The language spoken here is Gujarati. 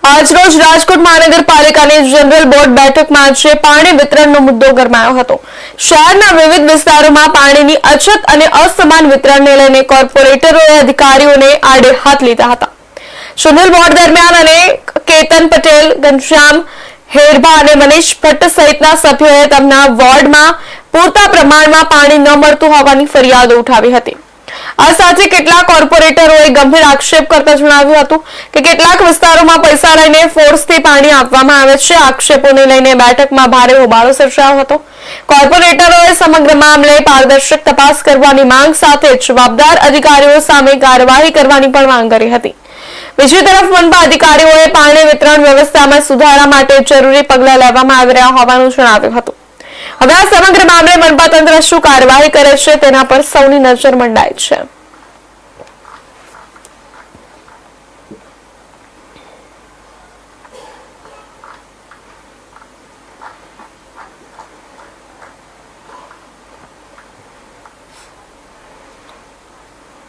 આજરોજ રાજકોટ મહાનગરપાલિકાની જનરલ બોર્ડ બેઠકમાં આજે પાણી વિતરણનો મુદ્દો ગરમાયો હતો। શહેરના વિવિધ વિસ્તારોમાં પાણીની અછત અને અસમાન વિતરણને લઈને કોર્પોરેટરોએ અધિકારીઓને આડે હાથ લીધા હતા। જનરલ બોર્ડ દરમિયાન અને કેતન પટેલ, ઘનશ્યામ હેરભા અને મનીષ ભટ્ટ સહિતના સભ્યોએ તેમના વોર્ડમાં પૂરતા પ્રમાણમાં પાણી ન મળતું હોવાની ફરિયાદો ઉઠાવી હતી। આ સાથે કેટલાક કોર્પોરેટરોએ ગંભીર આક્ષેપ કરતા જણાવ્યું હતું કે કેટલાક વિસ્તારોમાં પૈસા લઈને ફોર્સથી પાણી આપવામાં આવે છે। આક્ષેપોને લઈને બેઠકમાં ભારે હોબાળો સર્જાયો હતો। કોર્પોરેટરોએ સમગ્ર મામલે પારદર્શક તપાસ કરવાની માંગ સાથે જવાબદાર અધિકારીઓ સામે કાર્યવાહી કરવાની પણ માંગ કરી હતી। બીજી તરફ મનપા અધિકારીઓએ પાણી વિતરણ વ્યવસ્થામાં સુધારા માટે જરૂરી પગલાં લેવામાં આવી રહ્યા હોવાનું જણાવ્યું હતું। હવે આ સમગ્ર મામલે મનપા તંત્ર શું કાર્યવાહી કરે છે તેના પર સૌની નજર મંડાઈ છે।